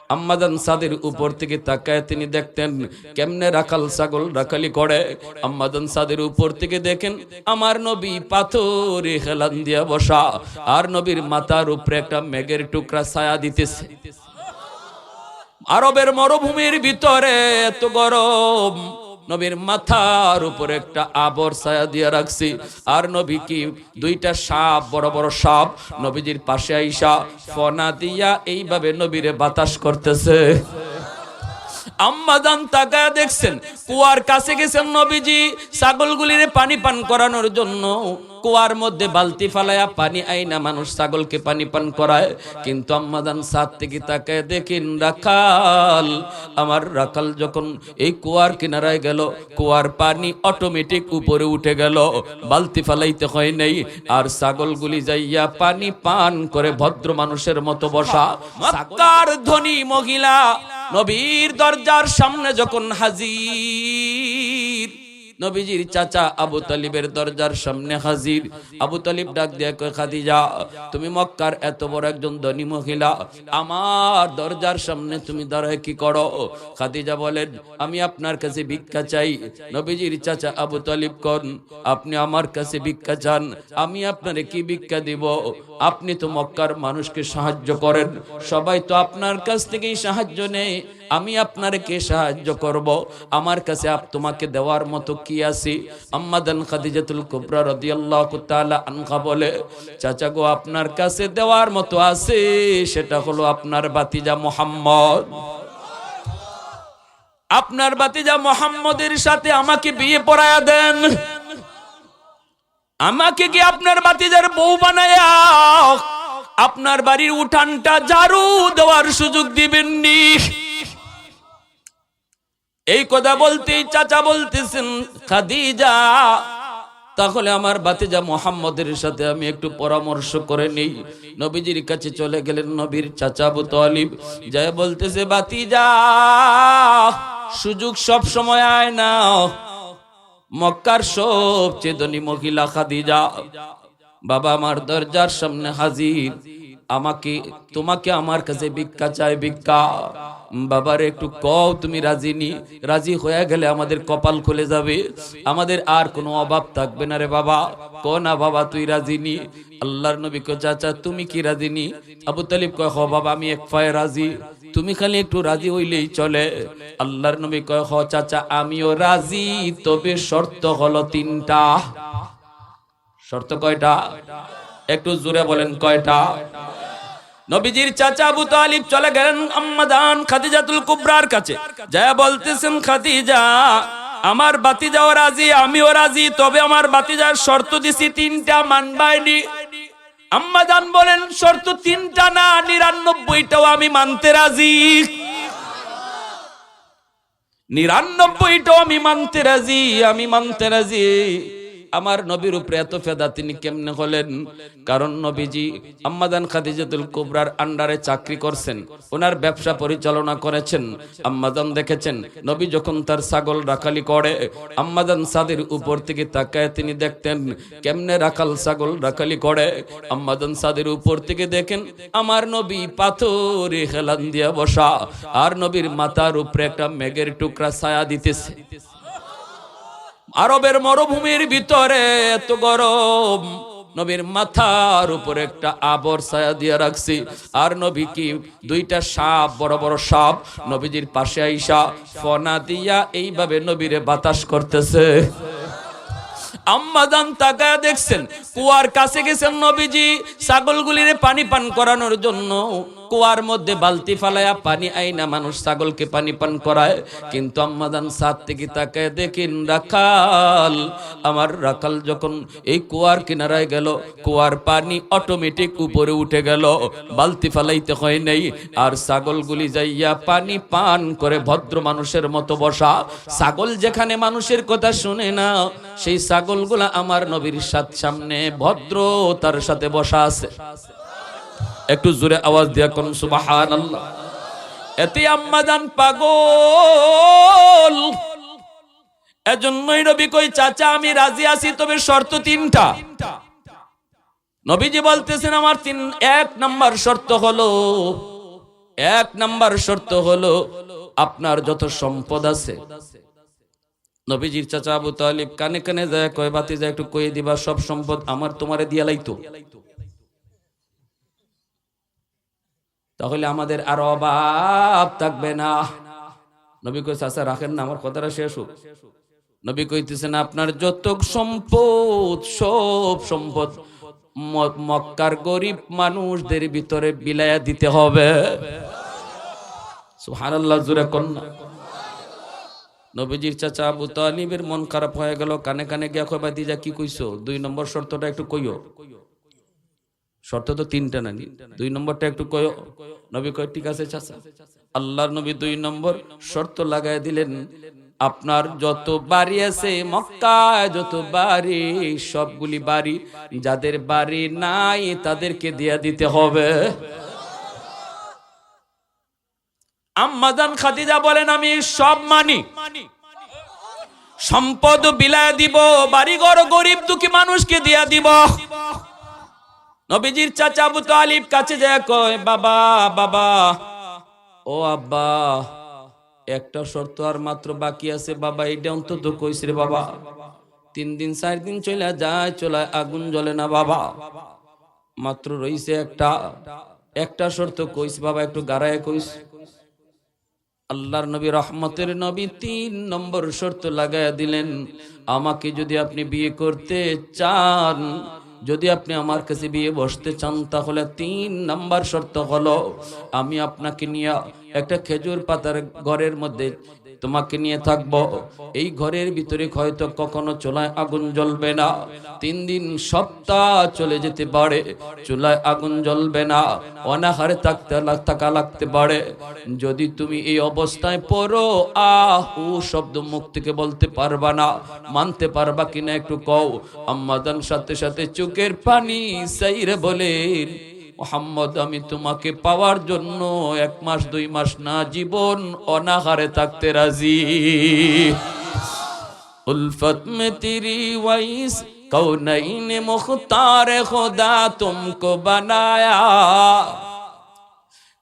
আম্মাজান সাদের উপর থেকে তাকায় তিনি দেখতেন কেমনে রাখাল ছাগল রাখালি করে। আম্মাজান সাদের উপর থেকে দেখেন আমার নবী পাথরে হেলান দিয়া বসা, আর নবীর মাথার উপরে একটা মেঘের টুকরা ছায়া দিতেছে। আরবের মরুভূমির ভিতরে এত গরম, নবীর মাথার উপরে একটা আবর ছায়া দিয়ে রাখছি, আর নবী কি দুইটা সাপ, বড় বড় সাপ নবীজির পাশে আইসা ফনা দিয়া এইভাবে নবীরে বাতাস করতেছে। আম্মাজান তাকায়া দেখছেন কুয়ার কাছে গেছেন নবীজি ছাগলগুলির পানি পান করানোর জন্য। কুয়ার মধ্যে বালতি ফালায়া পানি আইনা মানুষ ছাগলকে পানি পান করায়, কিন্তু আম্মাজান ছাদ থেকে তাকায় দেখেন রাখাল, আমার রাখাল যখন এই কুয়ার কিনারায় গেল কুয়ার পানি অটোমেটিক উপরে উঠে গেল, বালতি ফালাইতে হয় নাই, আর ছাগলগুলি যাইয়া পানি পান করে ভদ্র মানুষের মতো বসা। মক্কার ধনী মহিলা নবীর দরজার সামনে যখন হাজির, নবীজির চাচা আবু তালিবের দরজার সামনে হাজির। আবু তালিব ডাক দিয়ে কয়, খাদিজা তুমি মক্কার এত বড় একজন ধনী মহিলা, আমার দরজার সামনে তুমি দাঁড়ায় কি করো? খাদিজা বলেন, আমি আপনার কাছে ভিক্ষা চাই। নবীজির চাচা আবু তালিব কোন, আপনি আমার কাছে ভিক্ষা চান, আমি আপনারে কি ভিক্ষা দিব? আপনি তো মক্কার মানুষকে সাহায্য করেন, সবাই তো আপনার কাছ থেকেই সাহায্য নেয়, আমি আপনারে কে সাহায্য করব? আমার কাছে তোমাকে দেওয়ার মতো কি আছে? আম্মাজান খাদিজাতুল কুবরা রাদিয়াল্লাহু তাআলা আনহা বলে, চাচা গো আপনার কাছে দেওয়ার মতো আছে, সেটা হলো আপনার ভাতিজা মুহাম্মদ। আপনার ভাতিজা মুহাম্মদের সাথে আমাকে বিয়ে পড়ায়া দেন, আমাকে কি আপনার ভাতিজার বউ বানায়া আপনার বাড়ির উঠানটা ঝাড়ু দেওয়ার সুযোগ দিবেননি? এই কথা বলতেই চাচা বলতেছেন, খাদিজা তাহলে আমার ভাতিজা মুহাম্মদের সাথে আমি একটু পরামর্শ করে নেই। নবীজির কাছে চলে গেলেন নবীর চাচা আবু তালিব, যায় বলতেছে, ভাতিজা সুযোগ সব সময় আয় না, মক্কার সবচেয়ে ধনী মহিলা খাদিজা বাবা আমার দরজার সামনে হাজির, তোমাকে আমার কাছে ভিক্ষা চাই, ভিক্ষা। বাবার একটু কও তুমি রাজি নি, রাজি হয়ে গেলে আমাদের কপাল খুলে যাবে, আমাদের আর কোনো অভাব থাকবে না রে বাবা। ক না বাবা তুই রাজি নি? আল্লাহর নবী কয়, চাচা তুমি কি রাজি নি? আবু তালিব কয়, হ বাবা আমি এক পায়ে রাজি, তুমি খালি একটু রাজি হইলেই চলে। আল্লাহর নবী কয়, হ চাচা আমিও রাজি, তবে শর্ত হলো তিনটা। শর্ত কয়টা? একটু জোরে বলেন কয়টা? নবীজির চাচা আবু তালিব চলে গেলেন আম্মাজান খাদিজাতুল কুবরার কাছে, যায় বলতেছেন, খাদিজা আমার ভাতিজাও রাজি, আমিও রাজি, তবে আমার ভাতিজার শর্ত দিছি তিনটা, মানবাইনি। আম্মাজান বলেন, শর্ত তিনটা না 99টাও আমি মানতে রাজি, 99টাও আমি মানতে রাজি, আমি মানতে রাজি। আমার নবীর উপরে এত ফেদা তিনি কেমনে হলেন? কারণ নবীজি আম্মাজান খাদিজাতুল কুবরার আন্ডারে চাকরি করছেন, ওনার ব্যবসা পরিচালনা করেছেন। আম্মাজান দেখেছেন নবী যখন তার ছাগল রাখালি করে, আম্মাজান সাদের উপর থেকে তাকায় তিনি দেখতেন কেমনে রাখাল ছাগল রাখালি করে। আম্মাজান সাদের উপর থেকে দেখেন আমার নবী পাথরে হেলান দিয়া বসা, আর নবীর মাথার উপরে একটা মেঘের টুকরা ছায়া দিতেছে। আরবের মরুভূমির ভিতরে এত গরম, নবীর মাথার উপরে একটা আবর ছায়া দিয়ে রাখছি, আর নবী কি দুইটা সাপ, বড় বড় সাপ নবীজির পাশে আইসা ফনা দিয়া এইভাবে নবীরে বাতাস করতেছে। আম্মাজান তাকায়া দেখছেন কুয়ার কাছে গেছেন নবীজি ছাগলগুলির পানি পান করানোর জন্য। কুয়ার মধ্যে বালতি ফালায়া পানি আইনা মানুষ ছাগলকে পানি পান করায়, কিন্তু আম্মাজান ছাদ থেকে তাকায় দেখেন রাখাল, আমার রাখাল যখন এই কুয়ার কিনারায় গেল কুয়ার পানি অটোমেটিক উপরে উঠে গেল, বালতি ফালাইতে হয় নাই, আর ছাগলগুলি যাইয়া পানি পান করে ভদ্র মানুষের মতো বসা। ছাগল যেখানে মানুষের কথা শুনে না, সেই ছাগলগুলা আমার নবীর সামনে ভদ্র তার সাথে বসা আছে। একটু জোরে আওয়াজ দিয়া কোন সুবহানাল্লাহ। এতে আম্মাজান পাগল, এজন্যই নবী কই, চাচা আমি রাজি আছি, তবে শর্ত তিনটা। নবীজি বলতেছেন আমার 1 নাম্বার শর্ত হলো এক নাম্বার শর্ত হলো আপনার যত সম্পদ আছে, নবীজির চাচা আবু তালিব কানে কানে যায় কয় ভাতিজা একটু কয়ে দিবা সব সম্পদ আমার তোমারে দিয়া লাইতো, তাহলে আমাদের আর অভাব থাকবে না। নবী কই চাচা রাখেন না, আমার কথাটা শেষ হোক। নবী কইতেছেন আপনার যত সম্পদ সব সম্পদ মক্কার গরিব মানুষদের ভিতরে বিলায়া দিতে হবে। সুবহানাল্লাহ, জোরে কন্যা। নবীজির চাচা আবু তালিবের মন খারাপ হয়ে গেল, কানে কানে গিয়া কয় ভাতিজা কি কইছো, 2 নম্বর শর্তটা একটু কইও। শর্ত তো 3টা না, 2 নম্বরটা একটু কইও। নবী কয় ঠিক আছে চাচা। আল্লাহর নবী 2 নম্বর শর্ত লাগায় দিলেন, আপনার যত বাড়ি আছে মক্কায়, যত বাড়ি সবগুলি বাড়ি যাদের বাড়ি নাই তাদেরকে দিয়া দিতে হবে। আম্মা জান খাদিজা বলেন আমি সব মানি, সম্পদ বিলায় দিব, বাড়িঘর গরিব দুঃখী মানুষকে দিয়া দিব। নবীজির চাচা আবু তালিব কাছে যায় কয় বাবা বাবা, ও আব্বা একটা শর্ত আর মাত্র বাকি আছে বাবা, এটা অন্তত কইস রে বাবা। 3 দিন 4 দিন চলে যায়, চলায় আগুন জ্বলে না বাবা, মাত্র রইছে একটা শর্ত কইস বাবা, একটু গাড়ায় কইস। আল্লাহর নবী রহমতের নবী 3 নম্বর শর্ত লাগায়া দিলেন, আমাকে যদি আপনি বিয়ে করতে চান, যদি আপনি আমার কাছে বিয়ে বসতে চান, তাহলে 3 নাম্বার শর্ত হলো আমি আপনাকে নিয়ে একটা খেজুর পাতার ঘরের মধ্যে তোমাকে নিয়ে থাকবো। এই ঘরের ভিতরে হয়তো কখনো চুলায় আগুন জ্বলবে না, 3 দিন সপ্তাহ চলে যেতে পারে, চুলায় আগুন জ্বলবে না, অনাহারে থাকা লাগতে পারে। যদি তুমি এই অবস্থায় পড়ো, আহু শব্দ মুখ থেকে বলতে পারবা না, মানতে পারবা কিনা একটু কও। আম্মাদান সাথে সাথে চোখের পানি সাইরে বলেন, মুহাম্মদ আমি তোমাকে পাওয়ার জন্য 1 মাস 2 মাস না, জীবন অনাহারে থাকতে রাজি। উলফত মে তেরি ওয়াইস কৌনাইন মুখতার খুদা তুমকো বানায়া,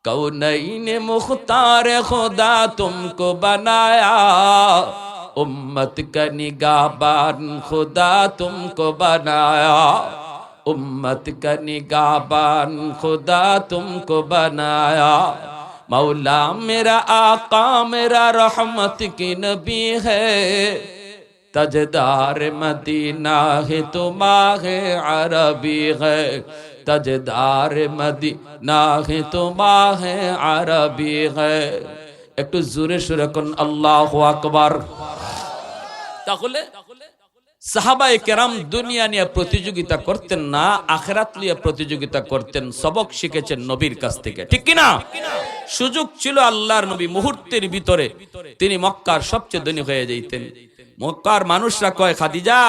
কৌনাইন মুখতার খুদা তুমকো বানায়া, উম্মত কা নিগাহবান খুদা তুমকো বানায়া, उम्मत का निगाहबान खुदा तुमको बनाया। मौला मेरा आका मेरा रहमत की नबी है, तजदार मदीना है तुम्हारे अरबी है, तजदार मदीना है तुम्हारे अरबी है। একটু জোরে সুরে কোন আল্লাহু আকবার। তাহলে সাহাবায়ে কেরাম দুনিয়া নিয়ে প্রতিযোগিতা করতেন না, আখিরাত নিয়ে প্রতিযোগিতা করতেন, সবক শিখেছেন নবীর কাছ থেকে, ঠিক কি না? সুযোগ ছিল আল্লাহর নবী মুহূর্তের ভিতরে তিনি মক্কার সবচেয়ে ধনী হয়ে যাইতেন। মক্কার মানুষরা কয় খাদিজা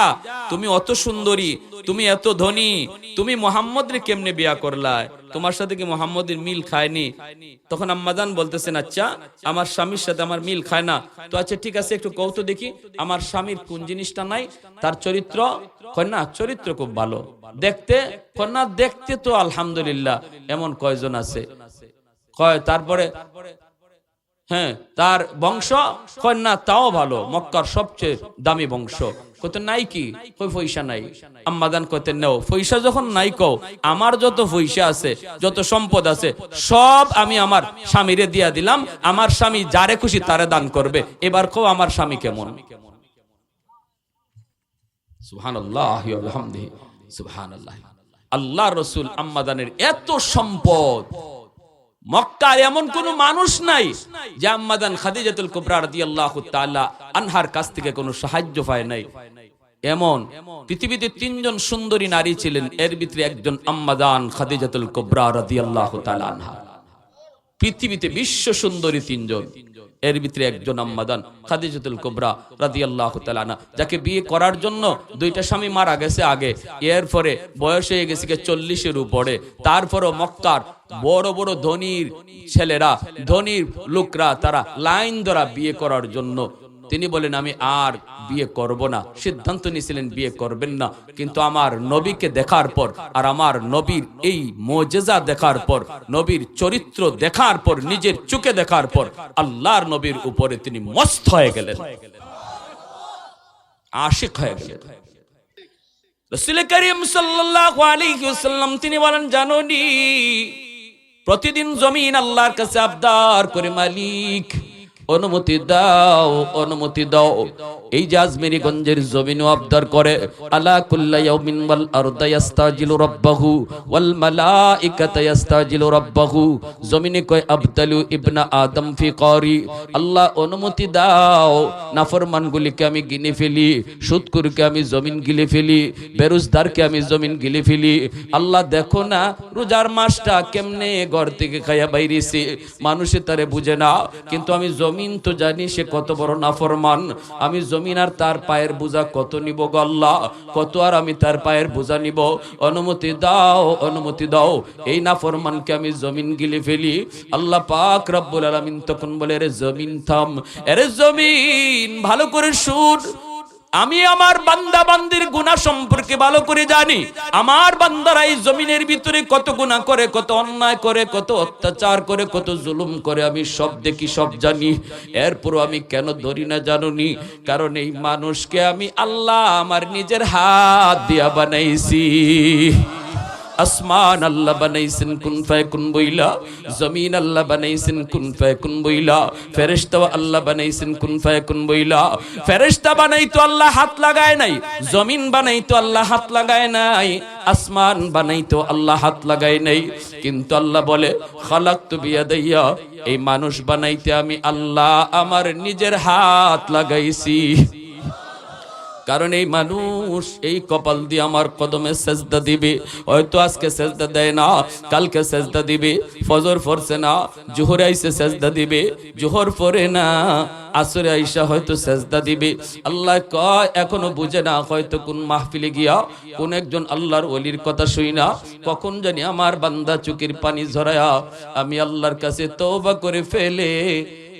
তুমি অত সুন্দরী, তুমি এত ধনী, তুমি মুহাম্মদরে কেমনে বিয়া করলা, তোমার সাথে কি মুহাম্মদের মিল খায়নি? তখন আম্মাজান বলতেছেন আচ্ছা আমার স্বামীর সাথে আমার মিল খায় না, তো আচ্ছা ঠিক আছে একটু কও তো দেখি আমার স্বামীর কোন জিনিসটা নাই, তার চরিত্র। কয় না চরিত্র খুব ভালো, দেখতে? কয় না দেখতে তো আলহামদুলিল্লাহ এমন কয়জন আছে। কয় তারপরে হ্যাঁ তার বংশ? কয় না তাও ভালো, মক্কার সবচেয়ে দামি বংশ। কত নাই কি? কই পয়সা নাই। আম্মাজান কইতে নাও পয়সা যখন নাই কও, আমার যত পয়সা আছে যত সম্পদ আছে সব আমি আমার স্বামীরে দিয়া দিলাম, আমার স্বামী যারে খুশি তারে দান করবে, এবার কও আমার স্বামী কেমন? সুবহানাল্লাহি ওয়া বিহামদিহি সুবহানাল্লাহ। আল্লাহর রাসূল আম্মাজানের এত সম্পদ, মক্কার এমন কোন মানুষ নাই যে আম্মাজান খাদিজাতুল কুবরা রাদিয়াল্লাহু তাআলা আনহার কাছ থেকে কোনো সাহায্য পায় নাই। এমন পৃথিবীতে 3 জন সুন্দরী নারী ছিলেন, এর ভিতরে একজন আম্মাজান খাদিজাতুল কুবরা রাদিয়াল্লাহু তাআলা আনহা। পৃথিবীতে বিশ্ব সুন্দরী 3 জন, এর ভিতরে একজন আম্মাজান খাদিজাতুল কুবরা রাদিয়াল্লাহু তাআলা আনহা, যাকে বিয়ে করার জন্য 2টা স্বামী মারা গেছে আগে, এরপরে বয়স হয়ে গেছে 40-এর উপরে, তারপরও মক্কার বড় বড় ধনীর ছেলেরা, ধনীর লোকরা তারা লাইন ধরা বিয়ে করার জন্য তিনি বলেন আমি আর বিয়ে করব না। সিদ্ধান্ত নিয়েছিলেন বিয়ে করবেন না, কিন্তু আমার নবীকে দেখার পর আর আমার নবীর এই মুজিজা দেখার পর, নবীর চরিত্র দেখার পর, নিজের চোখে দেখার পর আল্লাহর নবীর উপরে তিনি মস্ত হয়ে গেলেন, আশিক হয়ে গেলেন। রাসূল করিম সাল্লাল্লাহু আলাইহি ওয়াসাল্লাম তিনি বলেন, জানোনি প্রতিদিন জমিন আল্লাহর কাছে আবদার করে, মালিক অনুমতি দাও, অনুমতি দাও। এই যে আজমেরীগঞ্জের জমিনও আবদার করে, আলা কুল্লা ইয়াউমিন ওয়াল আরদা ইস্তাজিলু রাব্বাহু ওয়াল মালাইকাতু ইস্তাজিলু রাব্বাহু। জমিনে কয় আবদালু ইবনা আদম ফি কারি, আল্লাহ অনুমতি দাও, নাফরমানগুলিকে আমি গিলে ফেলি, সুদখোরকে আমি জমিন গিলে ফেলি, বেরোজদারকে আমি জমিন গিলে ফেলি। আল্লাহ দেখো না রোজার মাসটা কেমনে ঘর থেকে খাইয়া বাইরেছে, মানুষে তারে বুঝে না, কিন্তু আমি জমিন তো জানি সে কত বড় নাফরমান। আমি জমিন আর তার পায়ের বোঝা কত নিব গো আল্লাহ, কত আর আমি তার পায়ের বোঝা নিব, অনুমতি দাও, অনুমতি দাও, এই নাফরমানকে আমি জমিন গিলে ফেলি। আল্লাহ পাক রব্বুল আলামিন তখন বলে, আরে জমিন থাম, আরে জমিন ভালো করে শুন, আমি আমার বান্দা বান্দির গুনাহ সম্পর্কে ভালো করে জানি। আমার বান্দারা এই জমিনের ভিতরে কত গুনাহ করে, কত অন্যায় করে, কত অত্যাচার করে, কত জুলুম করে, আমি সব দেখি, সব জানি। এরপরও আমি কেন ধরি না জানুনি? কারণ এই মানুষকে আমি আল্লাহ আমার নিজের হাত দিয়া বানাইছি। আসমান আল্লাহ বানাইছেন কুন ফায়াকুন বইলা, জমিন আল্লাহ বানাইছেন কুন ফায়াকুন বইলা, ফেরেশতা আল্লাহ বানাইছেন কুন ফায়াকুন বইলা। ফেরেশতা বানাইতো আল্লাহ হাত লাগায় নাই, জমিন বানাইতো আল্লাহ হাত লাগায় নাই, আসমান বানাইতো আল্লাহ হাত লাগায় নাই, কিন্তু আল্লাহ বলে খালাকতু বিয়াদাইয়া, এই মানুষ বানাইতে আমি আল্লাহ আমার নিজের হাত লাগাইছি। কারণ এই মানুষ এই কপাল দিয়ে আমার কদমে সেজদা দিবে, হয়তো আজকে সেজদা দেয় না, কালকে সেজদা দিবে, ফজর পড়ছে না, জোহরে আইসে সেজদা দিবে, জোহর পড়ে না, আসরে আইসা হয়তো সেজদা দিবে। আল্লাহ কয় এখনো বুঝে না, হয়তো কোন মাহফিলে গিয়া কোন একজন আল্লাহর ওলির কথা শুই না, কখন জানি আমার বান্দা চোখের পানি ঝরায়া আমি আল্লাহর কাছে তওবা করে ফেলে,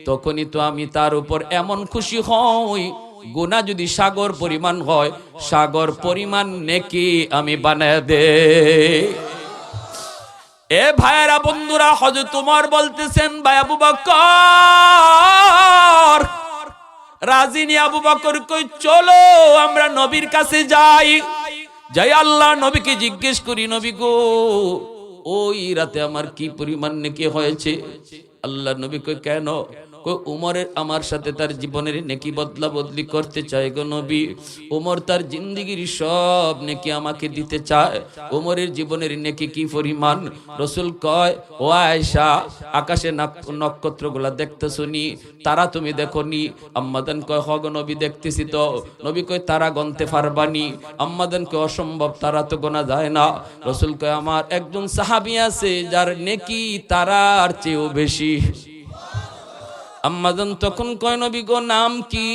তখনই তো আমি তার উপর এমন খুশি হই, গুনাহ যদি সাগর পরিমাণ হয়, সাগর পরিমাণ নেকি আমি বানায় দে। এ ভাইরা বন্ধুরা, হযরত ওমর বলতেছেন, ভাই আবু বকর রাজিনী, আবু বকর কই চলো আমরা নবীর কাছে যাই, যাই আল্লাহ নবীকে জিজ্ঞেস করি, নবী গো ওই রাতে আমার কি পরিমাণ নেকি হয়েছে? আল্লাহ নবী কই কেন? উমরের আমার সাথে তার জীবনের নেকি বদলা বদলি করতে চায় গো নবী, উমর তার জিন্দেগির সব নেকি আমাকে দিতে চায়। উমরের জীবনের নেকি কি পরিমাণ? রাসূল কয়, ও আয়েশা আকাশে নক্ষত্রগুলা দেখতেছো নি, তারা তুমি দেখোনি? আম্মাদান কয় হ গো নবী দেখতেছি তো। নবী কয় তারা গনতে পারবানি? আম্মাদান কয় অসম্ভব, তারা তো গোনা যায় না। রাসূল কয় আমার একজন সাহাবী আছে যার নেকি তারার চেয়েও বেশি। আম্মাজান তখন কয় নবী গো নাম কি?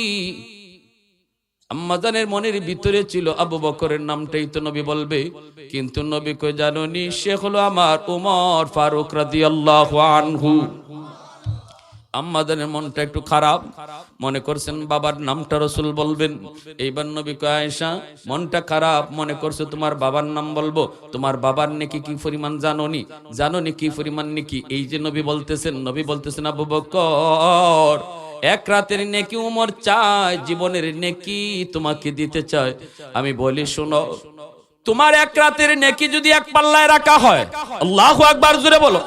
আম্মাজানের মনের ভিতরে ছিল আবু বকরের নামটাই তো নবী বলবে, কিন্তু নবী কয় জানোনি সে হলো আমার উমর ফারুক রাদিয়াল্লাহু আনহু। আম্মাজানের মনটা একটু খারাপ, মনে করছেন বাবার নামটা রাসূল বলবেন। এইবার নবী কয় আয়েশা মনটা খারাপ, মনে করছো তোমার বাবার নাম বলবো, তোমার বাবার নেকি কি পরিমাণ জানোনি? জানোনি কি পরিমাণ নেকি? এই যে নবী বলতেছেন আবু বকর এক রাতের নেকি উমর চায়, জীবনের নেকি তোমাকে দিতে চায়। আমি বলি শোনো, তোমার এক রাতের নেকি যদি এক পাল্লায় রাখা হয়, আল্লাহু আকবার জোরে বলো,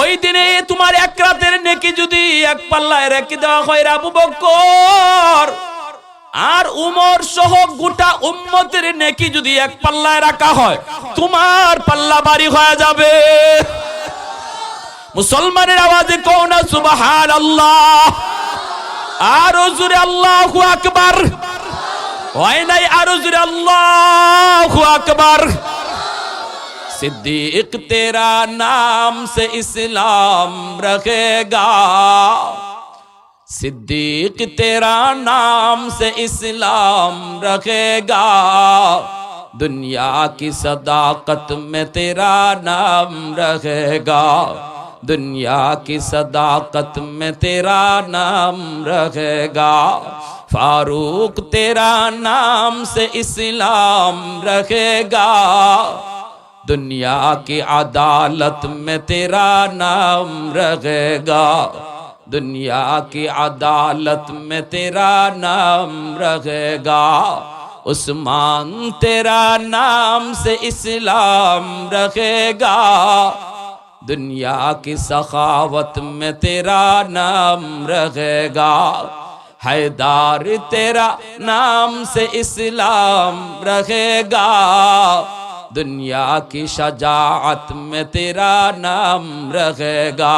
ওই দিনে তোমার এক রাতের নেকি যদি এক পাল্লায় রেখে দেওয়া হয় আবু বকর, আর উমর সহ গোটা উম্মতের নেকি যদি এক পাল্লায় রাখা হয়, তোমার পাল্লা ভারী হয়ে যাবে। মুসলমানের আওয়াজে কও না সুবহানাল্লাহ, আরো জোরে আল্লাহু আকবার, হয় নাই আরো জোরে আল্লাহু আকবার। सिद्दीक तेरा नाम से इस्लाम रखेगा, सिद्दीक तेरा नाम से इस्लाम रखेगा, दुनिया की सदाकत में तेरा नाम रखेगा, दुनिया की सदाकत में तेरा नाम रहेगा, फारूक तेरा नाम से इस्लाम रहेगा, दुनिया की अदालत में तेरा नाम रहेगा, दुनिया की अदालत में तेरा नाम रहेगा, उस्मान तेरा नाम से इस्लाम रहेगा, दुनिया की सखावत में तेरा नाम रहेगा, हैदार तेरा नाम से इस्लाम रहेगा, दुनिया की शजाअत में तेरा नाम रहेगा,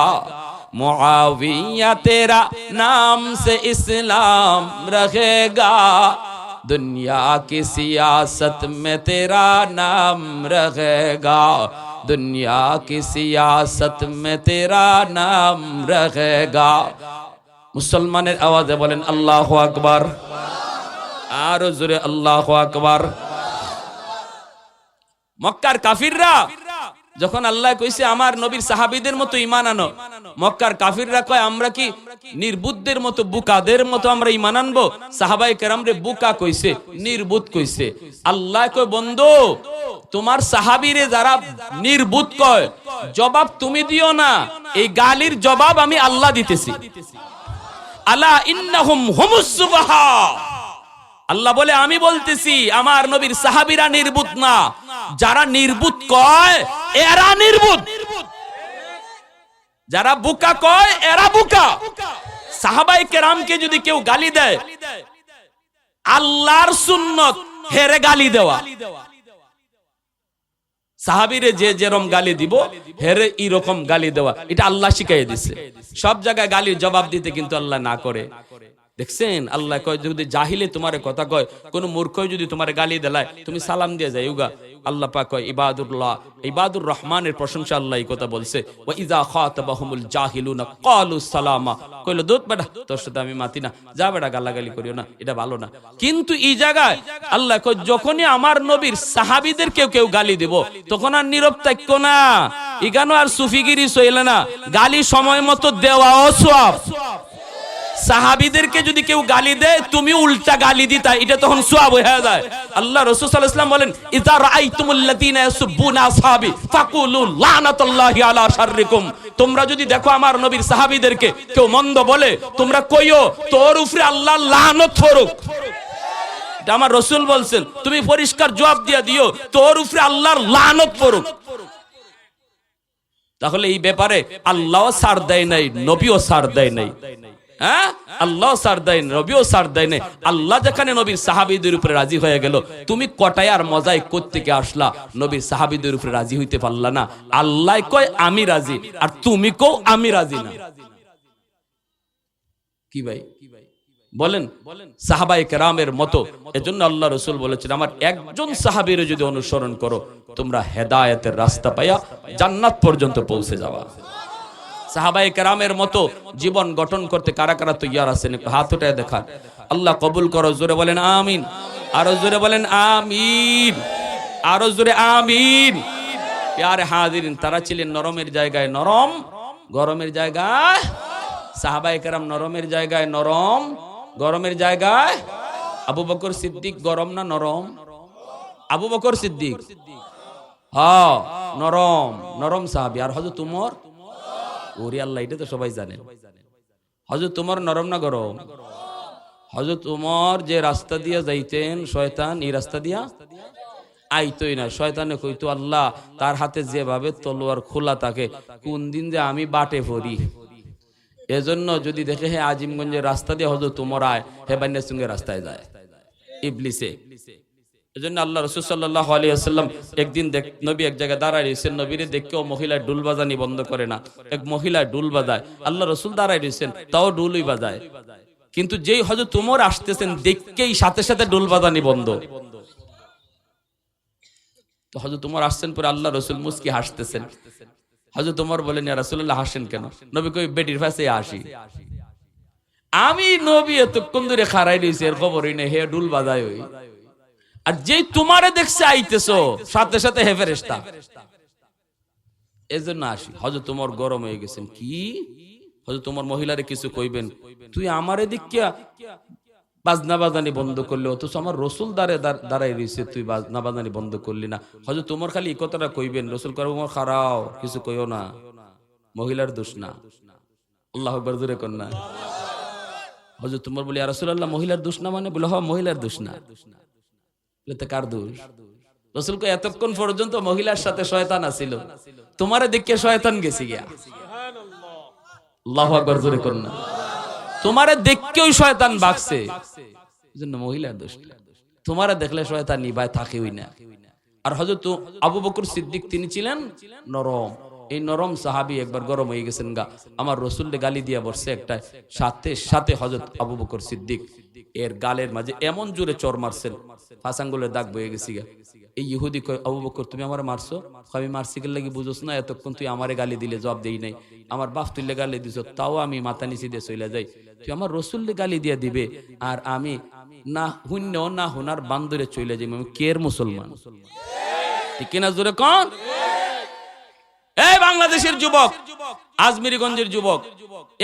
मुआविया तेरा नाम से इस्लाम रहेगा, दुनिया की सियासत में तेरा नाम रहेगा, दुनिया की सियासत में तेरा नाम रहेगा। मुसलमानेर आवाज़े बोलें अल्लाहु আকবার, आरो जोरे अल्लाहु আকবার। মক্কার কাফিররা যখন আল্লাহ কইছে আমার নবীর সাহাবীদের মতো ঈমান আনো, মক্কার কাফিররা কয় আমরা কি নির্বুদ্ধের মতো বুকাদের মতো আমরা ঈমান আনবো? সাহাবায়ে কেরামরে বুকা কইছে, নির্বুদ্ধ কইছে। আল্লাহ কয় বন্ধু তোমার সাহাবীরে যারা নির্বুদ্ধ কয় জবাব তুমি দিও না, এই গালির জবাব আমি আল্লাহ দিতেছি। আলা ইন্নাহুম হুমুস সুবাহা, আল্লাহ বলে আমি বলতেছি আমার নবীর সাহাবীরা নির্বুদ্ধ না, যারা নির্বুদ্ধ কয় এরা নির্বুদ্ধ, যারা বুকা কয় এরা বুকা। সাহাবায়ে কেরামকে যদি কেউ গালি দেয় আল্লাহর সুন্নত হেরে গালি দেওয়া, সাহাবীরে যে যেরকম গালি দিব হেরে এরকম গালি দেওয়া, এটা আল্লাহ শিখাইয়ে দিচ্ছে। সব জায়গায় গালির জবাব দিতে কিন্তু আল্লাহ না করে। দেখছেন আল্লাহ কয় যদি জাহিলে তোমারে কথা কয়, কোন মূর্খ যদি তোমারে গালি দেলায় তুমি সালাম দিয়ে যাইউগা। আল্লাহ পাক কয় ইবাদুল্লাহ, ইবাদুর রহমানের প্রশংসা আল্লাহ এই কথা বলছে, ওয়া ইযা খাতাবাহুমুল জাহিলুনা ক্বালু সালামা, কইলো দুধ বেটা তোর সাথে আমি মাতি না, যা বেটা গালাগালি করিও না, এটা ভালো না। কিন্তু এই জায়গায় আল্লাহ কয় যখনই আমার নবীর সাহাবীদের কেউ গালি দিব তখন আর নীরব থাকো না, ইগানো আর সুফিগিরি চলে না, গালি সময় মতো দেওয়াও সওয়াব। সাহাবীদেরকে যদি কেউ গালি দেয় তুমি উল্টা গালি দিতা, এটা তখন সওয়াব হয়ে যায়। আল্লাহ রাসূল সাল্লাল্লাহু আলাইহি ওয়াসাল্লাম বলেন ইযা রাআইতুমুল্লাযীনা ইয়াসুবুনা আসহাবি ফাকুলু লানাতুল্লাহি আলা শাররিকুম, তোমরা যদি দেখো আমার নবীর সাহাবীদেরকে কেউ মন্দ বলে তোমরা কইও তোর উপরে আল্লাহর লানত পড়ুক। এটা আমার রাসূল বলছেন, তুমি পরিষ্কার জবাব দিয়া দিও তোর উপরে আল্লাহর লানত পড়ুক। তাহলে এই ব্যাপারে আল্লাহও ছাড় দেয় নাই, নবীও ছাড় দেয় নাই। হ্যাঁ, আল্লাহ ছাড় দেয়, নবীও ছাড় দেয় নাই। আল্লাহ যেখানে নবীর সাহাবীদের উপরে রাজি হয়ে গেল, তুমি কটাই আর মজাই কোত্থেকে আসলা নবীর সাহাবীদের উপরে রাজি হইতে পারলা না? আল্লাহ কয় আমি রাজি, আর তুমি কও আমি রাজি না। কি ভাই বলেন? সাহাবায়ে কেরামের মতো। এজন্য আল্লাহ রাসূল বলেছেন আমার একজন সাহাবীর যদি অনুসরণ করো তোমরা হেদায়েতের রাস্তা পাইয়া জান্নাত পর্যন্ত পৌঁছে যাবা। সাহাবায়ে কেরামের মতো জীবন গঠন করতে কারা কারা তৈয়ার আছেন? হাত উঠায় দেখান। আল্লাহ কবুল করো, জোরে বলেন আমিন, আরো জোরে বলেন আমিন, আরো জোরে আমিন। প্যারে হাজিরিন, তারা ছিলেন নরমের জায়গায় নরম, গরমের জায়গায় সাহাবায়ে কেরাম নরমের জায়গায় নরম, গরমের জায়গায় আবু বকর সিদ্দিক গরম না নরম? আবু বকর সিদ্দিক হ্যাঁ নরম, নরম সাহাবী। আর হযরত উমর, ওরে আল্লাহ এটা তো সবাই জানেন, হযরত উমর নরম না গরম? হযরত উমর যে রাস্তা দিয়া যাইতেন শয়তান এই রাস্তা দিয়া আইতোই না। শয়তানে কইতো আল্লাহ তার হাতে যেভাবে তলোয়ার খোলা থাকে কোন দিন যে আমি বাটে পড়ি। এজন্য যদি দেখে হে আজিমগঞ্জের রাস্তা দিয়ে হযরত উমর আয়, হে বান্নার সঙ্গে রাস্তায় যায় ইবলিসে। এজন্য আল্লাহ রাসূল সাল্লাল্লাহু আলাইহি ওয়াসাল্লাম একদিন নবী এক জায়গায় দাঁড়ায় রয়েছেন, নবীরে দেখেও মহিলা ডুল বাজানি বন্ধ করে না। এক মহিলা ডুল বাজায়, আল্লাহ রাসূল দাঁড়ায় রয়েছেন তাও ডুলই বাজায়। কিন্তু যেই হযরত উমর আসতেছেন দেখেই সাথে সাথে ডুল বাজানি বন্ধ। তো হযরত উমর আসছেন পরে আল্লাহ রাসূল মুস্কি হাসতেছেন। হযরত উমর বলেন ইয়া রাসূলুল্লাহ হাসেন কেন? নবী কই বেটির পাশে হাসি। আমি নবী এতক্ষণ ধরে খাড়াই রইছি এর খবরই নেই, হে ডুল বাজায় ওই। আর যেই তোমারে দেখছে আইতেছো সাথে সাথে হে ফেরেশতা। এই জন্য আসি। হযরত ওমর গরম হয়ে গেছেন, কি হযরত ওমর মহিলারে কিছু কইবেন, তুই আমার এদিকে বাজনা বাজানি বন্ধ করলি, অথচ আমার রসুল দাঁড়াই রয়েছে, তুই বাজনা বাজানি বন্ধ করলি না। হযরত ওমর খালি এই কথাটা কইবেন, রসুল করে ওমর খারাও, কিছু কইও না, মহিলার দোষ না। আল্লাহু আকবার, জোরে কর না। হযরত ওমর বলে, ইয়া রাসূলুল্লাহ, মহিলার দোষ না মানে? বলে, হ্যাঁ মহিলার দোষ না। বলে, তা কার দোষ? রসুল কয়, এতক্ষণ পর্যন্ত মহিলার সাথে শয়তান আছিল, তোমারে দেখে শয়তান গেছি গিয়া। আল্লাহু আকবার, জোরে কর না। তোমারে দেখকেও শয়তান ভাগছে, এজন্য মহিলার দোষ না। তোমারে দেখলে শয়তান নিবায় থাকেই না। আর হযরত আবু বকর সিদ্দিক তিনি ছিলেন নরম। এই নরম সাহাবী একবার গরম হয়ে গেছেন গা, আমার রসুলকে গালি দিয়া বসছে একটা, সাথে সাথে হযরত আবু বকর সিদ্দিক এর গালের মাঝে এমন জোরে চর মারছেন, পাঁচ আঙ্গুলের দাগ বয়ে গেছি গা। এই ইহুদি কয়, আবু বকর তুমি আমারে মারছো? আমি মারছি গেলে লাগি বুঝোস না, এতক্ষণ তুই আমারে গালি দিলে জবাব দেই নাই, আমার বাপ তুললে গালি দিছ, তাও আমি মাথা নিচে দিয়ে চলে যাই, তুই আমার রসুলকে গালি দিয়া দিবে আর আমি না শূন্য না হুনার বান্দরে চলে যাই, আমি কের মুসলমান? ঠিক কিনা, জোরে কোন? এই বাংলাদেশের যুবক, আজমিরিগঞ্জের যুবক,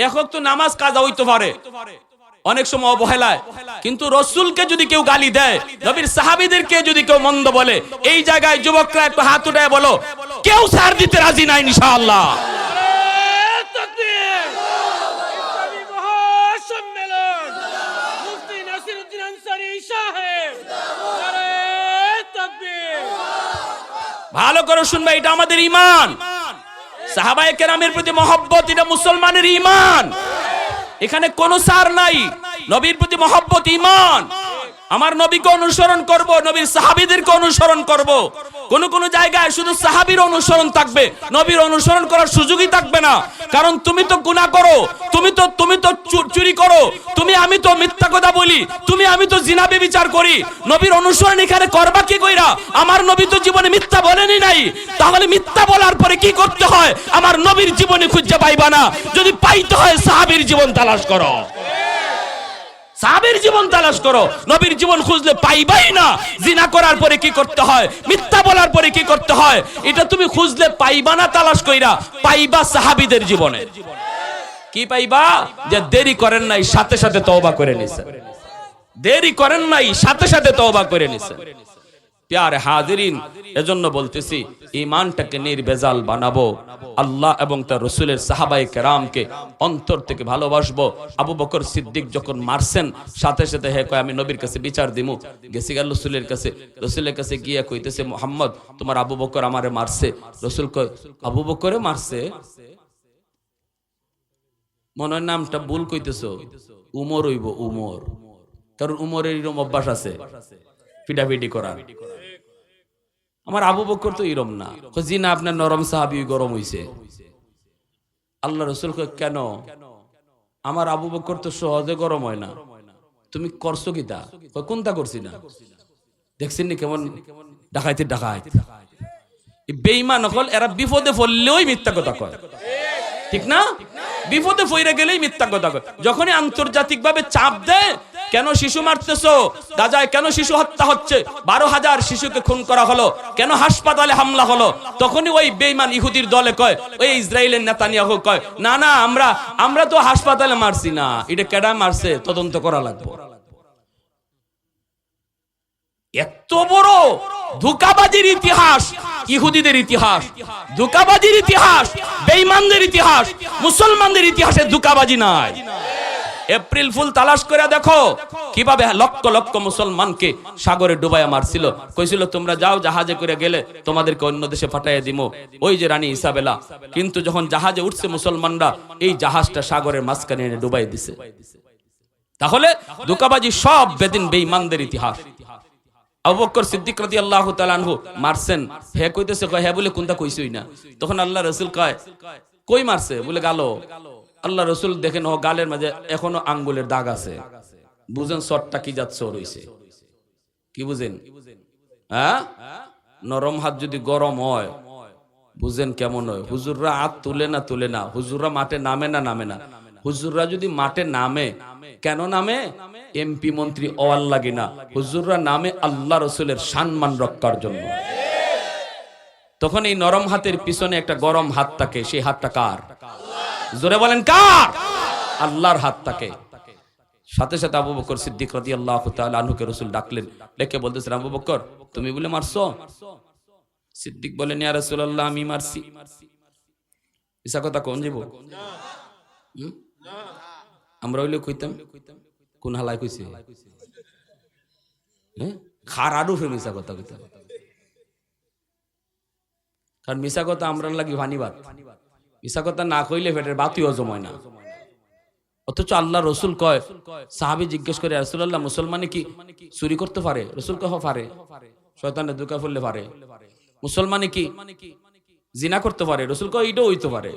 এখন তো নামাজ কাজা হইতে পারে অনেক সময় অবহেলায়, কিন্তু রসুলকে যদি কেউ গালি দেয়, নবীর সাহাবীদেরকে যদি কেউ মন্দ বলে, এই জায়গায় যুবকরা একটু হাত উঠায় বলো, কেউ ছাড় দিতে রাজি নাই ইনশাআল্লাহ। ভালো করে শুনবে, এটা আমাদের ঈমান, সাহাবায়ে কেরামের প্রতি মহব্বত, এটা মুসলমানের ঈমান। এখানে কোনো সার নাই, নবীর প্রতি মহব্বত ঈমান। আমার নবীকে অনুসরণ করব, নবীর সাহাবীদেরকে অনুসরণ করব। কোন কোন জায়গায় শুধু সাহাবীর অনুসরণ থাকবে, নবীর অনুসরণ করার সুযোগই থাকবে না। কারণ তুমি তো গুনাহ করো, তুমি তো চুরি করো, আমি তো মিথ্যা কথা বলি, আমি তো জিনা ব্যভিচার করি, নবীর অনুসরণ এখানে করবা কি কইরা? আমার নবী তো জীবনে মিথ্যা বলেনি নাই, তাহলে মিথ্যা বলার পরে কি করতে হয়? আমার নবীর জীবনে খুঁজে পাইবা না, যদি পাইতে হয় সাহাবীর জীবন তালাশ করো, সাহাবীর জীবন তালাশ করো, নবীর জীবন খুঁজলে পাইবাই না। জিনা করার পরে কি করতে হয়, মিথ্যা বলার পরে কি করতে হয়, এটা তুমি খুঁজলে পাইবা না। তালাশ কইরা পাইবা সাহাবীদের জীবনে। কি পাইবা? যে দেরি করেন নাই, সাথে সাথে তওবা করে নিছেন, দেরি করেন নাই, সাথে সাথে তওবা করে নিছেন। প্যারে হাজিরিন, এজন্য বলতেছি ঈমানটাকে নির্ভেজাল বানাবো, আল্লাহ এবং তার রাসূলের সাহাবায়ে কেরামকে অন্তর থেকে ভালোবাসবো। আবু বকর সিদ্দিক যখন মারছেন, সাথে সাথে হে কয়, আমি নবীর কাছে বিচার দিমু। গেছি গেল রাসূলের কাছে, রাসূলের কাছে গিয়া কইতেছে, মুহাম্মদ তোমার আবু বকর আমারে মারছে। রাসূল কয়, আবু বকরে মারছে? মনে হয় নামটা ভুল কইতেছো, উমর হইব, উমর। কারণ উমরের এরকম অভ্যাস আছে পিটাপিটি করা। আমার আবু বকর তো এরকম না। জি না, আপনার নরম সাহাবী গরম হইছে। আল্লাহ রাসূল কয়, কেন? আমার আবু বকর তো সহজে গরম হয় না, তুমি করছো কি তা? কয়, কোনটা করছি না? দেখছেন নি কেমন ডাকাইতে ডাকাইত। বেঈমান হল এরা, বিপদে পড়লেই মিথ্যা কথা কয়, ঠিক না? বিপদে পড়ে গেলেই মিথ্যা কথা কয়। যখনই আন্তর্জাতিক ভাবে চাপ দেয়, কেন শিশু মারতেছো, গাজায় কেন শিশু হত্যা হচ্ছে, 12,000 শিশুকে খুন করা হলো, কেন হাসপাতালে হামলা হলো, তখনই ওই বেঈমান ইহুদির দলে কয়, ওই ইসরায়েলের নেতানিয়াহু কয়, না না, আমরা তো হাসপাতালে মারছি না, এটা কেডা মারছে তদন্ত করা লাগবে। এত বড় ধোঁকাবাজির ইতিহাস, ইহুদিদের ইতিহাস, ধোঁকাবাজির ইতিহাস, বেঈমানদের ইতিহাস, মুসলমানদের ইতিহাসে ধোঁকাবাজি নাই। এপ্রিল ফুল তালাশ করে দেখো কিভাবে লক্ষ লক্ষ মুসলমানকে সাগরে ডুবাইয়া মারছিল। কইছিল, তোমরা যাও, জাহাজে করে গেলে তোমাদেরকে অন্য দেশে পাঠাইয়া দিমু, ওই যে রানী ইসাবেলা। কিন্তু যখন জাহাজে উঠছে মুসলমানরা, এই জাহাজটা সাগরের মাঝখানে এনে ডুবাই দিছে। তাহলে ধোঁকাবাজি সব বেদিন বেঈমানদের ইতিহাস। আবু বকর সিদ্দিক রাদিয়াল্লাহু তাআলা আনহু মারছেন, হে কইতেছে, কয় হ্যাঁ বলে কোনটা কইছই না। তখন আল্লাহ রাসূল কয়, কই মারছে? বলে গালো। আল্লাহ রাসূল দেখেন, ও গালের মাঝে এখনো আঙ্গুলের দাগ আছে। বুঝেন শটটা কি যাচ্ছে রইছে, কি বুঝেন? হ্যাঁ, নরম হাত যদি গরম হয়, বুঝেন কেমন হয়। হুজুররা হাত তুলে না, হুজুররা মাঠে নামে না। হুজুররা যদি মাঠে নামে, কেন নামে? এমপি মন্ত্রী অওয়াল লাগে না, হুজুররা নামে আল্লাহ রাসূলের সম্মান রক্ষার জন্য। তখন এই নরম হাতের পিছনে একটা গরম হাত থাকে, সেই হাতটা কার? জোরে বলেন কার? আল্লাহর হাত থাকে। সাথে সাথে আবু বকর সিদ্দিক রাদিয়াল্লাহু তাআলা আনহুকে রাসূল ডাকলেন, ডেকে বলতেছেন, আবু বকর তুমি বলে মারছো? সিদ্দিক বলেন, ইয়া রাসূলুল্লাহ আমি মারছি। ইসা কথা কোন যাব? আমরা হইলে কইতাম কোন হালায় কইছে, হ্যাঁ খারাডু ফে মিছা কথা কইতাম। কারণ মিছা কথা আমরা লাগি ভানিবাদ, মিছা কথা না কইলে পেটের বাতি হজম হয় না। অথচ আল্লাহ রসুল কয়, সাহাবী জিজ্ঞেস করে, রাসূলুল্লাহ মুসলমানে কি চুরি করতে পারে? রসুল কয় পারে, শয়তানের ধোঁকা পড়লে পারে। মুসলমানে কি জিনা করতে পারে? রসুল কয় এটাও হইতে পারে।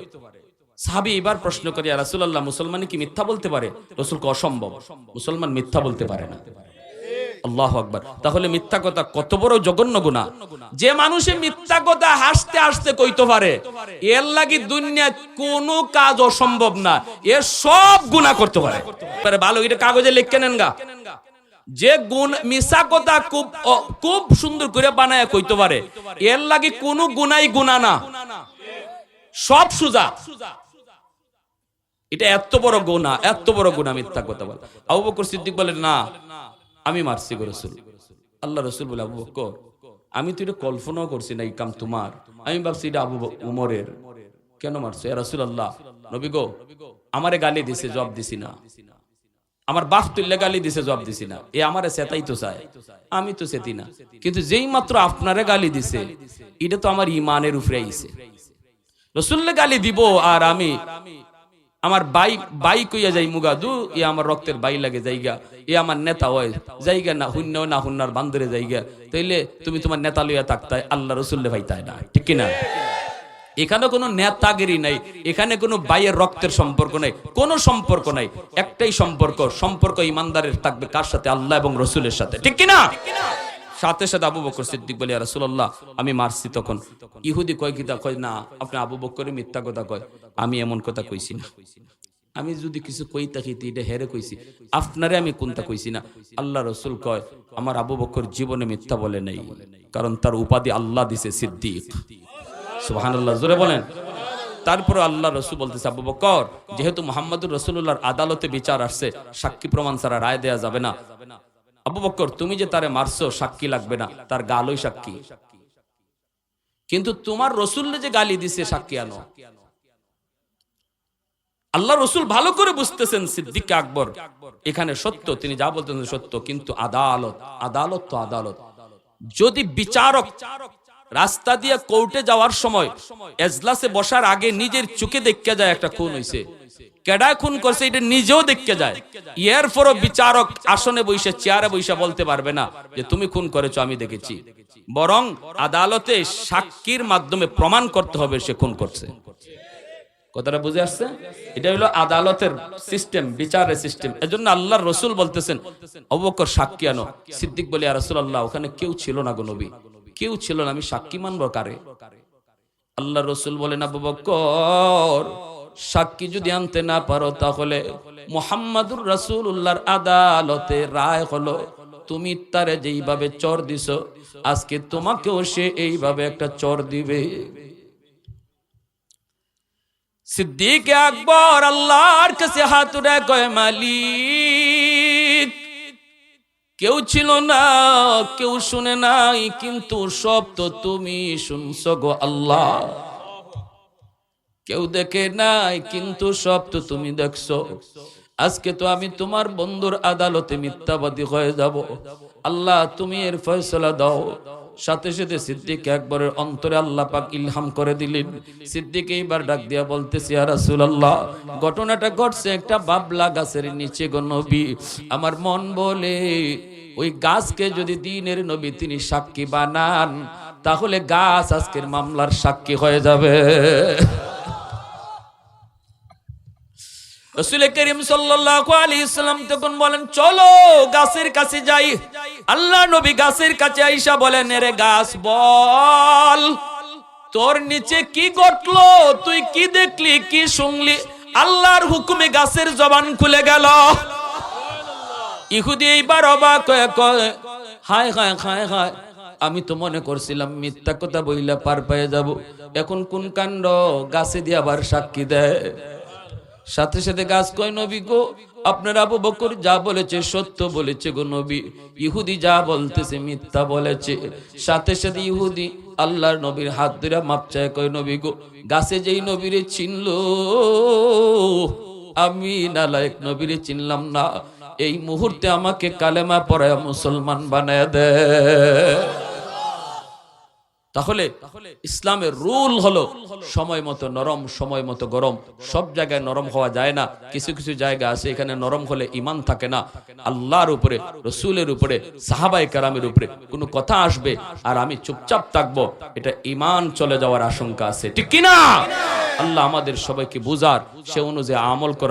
সাহাবী এবার প্রশ্ন করে, ইয়া রাসূলুল্লাহ মুসলমানে কি মিথ্যা বলতে পারে? রসুল কয় অসম্ভব, মুসলমান মিথ্যা বলতে পারে না। আল্লাহু আকবার। তাহলে মিথ্যা কথা কত বড় জঘন্য গুনাহ। যে মানুষে মিথ্যা কথা হাসতে হাসতে কইতে পারে, এর লাগি দুনিয়ায় কোনো কাজ অসম্ভব না, এ সব গুনাহ করতে পারে। ভালো এটা কাগজে লিখে নেন গা। যে গুণ মিছা কথা খুব সুন্দর করে বানায় কইতে পারে, এর লাগি কোনো গুনাহই গুনাহ না, সব সুজা। এটা এত বড় গুনাহ, এত বড় গুনাহ মিথ্যা কথা বলা। আবু বকর সিদ্দিক বলেন, না আমি মারছি গো রাসূল। আল্লাহ রাসূল বলে, আবু বকর আমি তো এটা কল্পনাও করছি না এই কাম তোমার, আমি ভাবছি এটা আবু উমরের। কেন মারছো? ইয়া রাসূলুল্লাহ নবী গো আমারে গালি দিছে, জবাব দিছি না। আমার বাপ তুল্লে গালি দিছে, জবাব দিছি না। এ আমারে সেতাই তো চায়, আমি তো সেতি না। কিন্তু যেই মাত্র আপনারে গালি দিছে, এটা তো আমার ঈমানের উপরে আইছে। রাসূলকে গালি দিব আর আমি আমার বাই কইয়া যাই মুগাদু, এ আমার রক্তের বাই লাগে জায়গা, এ আমার নেতা হয় জায়গা না, শূন্য না হুন্নার বান্দরে জায়গা, তাইলে তুমি তোমার নেতা লইয়া থাকতাই, আল্লাহ রসুল্লে ভাইতাই না, ঠিক কিনা? এখানে কোনো নেতাগিরি নাই, এখানে কোনো বাইয়ের রক্তের সম্পর্ক নাই, কোনো সম্পর্ক নাই। একটাই সম্পর্ক ইমানদারের থাকবে কার সাথে? আল্লাহ এবং রসুলের সাথে, ঠিক কিনা? সাথে সাথে আবু বকর সিদ্দিক বলে, ইয়া রাসূলুল্লাহ আমি মারছি। তখন ইহুদি কয় কিতা কয়, না আপনি আবু বকরের মিথ্যা কথা কয়, আমি এমন কথা কইছি না। আমি যদি কিছু কই থাকি এটা হেরে কইছি, আপনারে আমি কোনটা কইছি না। আল্লাহ রসুল কয়, আমার আবু বকর জীবনে মিথ্যা বলে নাই, কারণ তার উপাধি আল্লাহ দিছে সিদ্দিক। সুবহানাল্লাহ, জোরে বলেন। তারপরে আল্লাহ রসুল বলতেছে, আবু বকর যেহেতু মুহাম্মদুর রাসূলুল্লাহর আদালতে বিচার আসছে, সাক্ষী প্রমাণ ছাড়া রায় দেয়া যাবে না। আবু বকর তুমি যে তারে মারছো সাক্ষী লাগবে না, তার গালই সাক্ষী। কিন্তু তোমার রসুল যে গালি দিছে সাক্ষী আনো। আল্লাহ রসুল ভালো করে বুঝতেছেন সিদ্দিক আকবর এখানে সত্য, তিনি যা বলতেছেন সত্য, কিন্তু আদালত তো আদালত। যদি বিচারক রাস্তা দিয়ে কোর্টে যাওয়ার সময় এজলাসে বসার আগে নিজের চোখে দেখতে যায় একটা খুন হইছে, কেডায় খুন করছে এটা নিজেও দেখতে যায়, এরপরও বিচারক আসনে বসে চেয়ারে বসে বলতে পারবে না যে তুমি খুন করেছো আমি দেখেছি, বরং আদালতে সাক্ষীর মাধ্যমে প্রমাণ করতে হবে সে খুন করছে। কথাটা বুঝে আসছে? এটা হলো আদালতের সিস্টেম, বিচারের সিস্টেম। এজন্য আল্লাহর রাসূল বলতেছেন, আবু বকর সাক্ষী আনো। সিদ্দিক বলে, ইয়া রাসূলুল্লাহ ওখানে কেউ ছিল না গো নবী, কেউ ছিল না, আমি সাক্ষী মানবো কারে? আল্লাহর রাসূল বলেন, আবু বকর সাক্ষী যদি আনতে না পারো তাহলে মুহাম্মাদুর রাসূলুল্লাহর আদালতে রায় হলো তুমি তারে যেইভাবে চর দিছো, আজকে তোমাকেও সে এইভাবে একটা চর দিবে। সিদ্দিক আকবর আল্লাহর কাছে হাত উঠায় কয়, মালিক কেউ ছিল না, কেউ শুনে নাই, কিন্তু সব তো তুমি শুনছো গো আল্লাহ। কেউ দেখে নাই, কিন্তু সব তো তুমি দেখছো। আজকে তো আমি তোমার বন্ধুর আদালতে মিথ্যাবাদী হয়ে যাব, আল্লাহ তুমি এর ফয়সালা দাও। সাথে সাথে সিদ্দিক আকবরের অন্তরে আল্লাহ পাক ইলহাম করে দিলেন। সিদ্দিক এইবার ডাক দিয়া বলতেছে, ইয়া রাসূলুল্লাহ ঘটনাটা ঘটছে একটা বাবলা গাছের নিচে গো নবী। আমার মন বলে ওই গাছকে যদি দ্বীনের নবী তিনি সাক্ষী বানান, তাহলে গাছ আজকের মামলার সাক্ষী হয়ে যাবে। রাসূল করিম সাল্লাল্লাহু আলাইহি সাল্লাম তখন বলেন, চলো গাছের কাছে যাই। আল্লাহ নবী গাছের কাছে আইসা বলেন, এরে গাছ বল তোর নিচে কি ঘটলো, তুই কি দেখলি, কি শুনলি? আল্লাহর হুকুমে গাছের জবান খুলে গেল। ইহুদি এইবার অবাক হয়ে কয়, হায় হায় হায় হায়, আমি তো মনে করছিলাম মিথ্যা কথা বইলা পার পেয়ে যাব, এখন কোন কাণ্ড, গাছে দিয়ে আবার সাক্ষী দেয়। সাথে সাথে গাছ কয়, নবী গো, আপনার আবু বকর যা বলেছে সত্য বলেছে গো নবী, ইহুদি যা বলতেছে মিথ্যা বলেছে। সাথে সাথে ইহুদি আল্লাহর নবীর হাত ধরে মাপ চায়, কয় নবী গো, গাছে যেই নবীরে চিনলো আমি নালায়েক নবীরে চিনলাম না, এই মুহূর্তে আমাকে কালেমা পড়ায় মুসলমান বানায় দেয়। তাহলে ইসলামের রুল হলো সময় মতো নরম, সময় মতো গরম। সব জায়গায় নরম হওয়া যায় না, কিছু কিছু জায়গা আছে এখানে নরম হলে ঈমান থাকে না। আল্লাহর উপরে, রসুলের উপরে, সাহাবায়ে কেরামের উপরে কোনো কথা আসবে আর আমি চুপচাপ থাকবো, এটা ঈমান চলে যাওয়ার আশঙ্কা আছে, ঠিক কিনা? আল্লাহ আমাদের সবাইকে বুঝার, সে অনুযায়ী আমল করার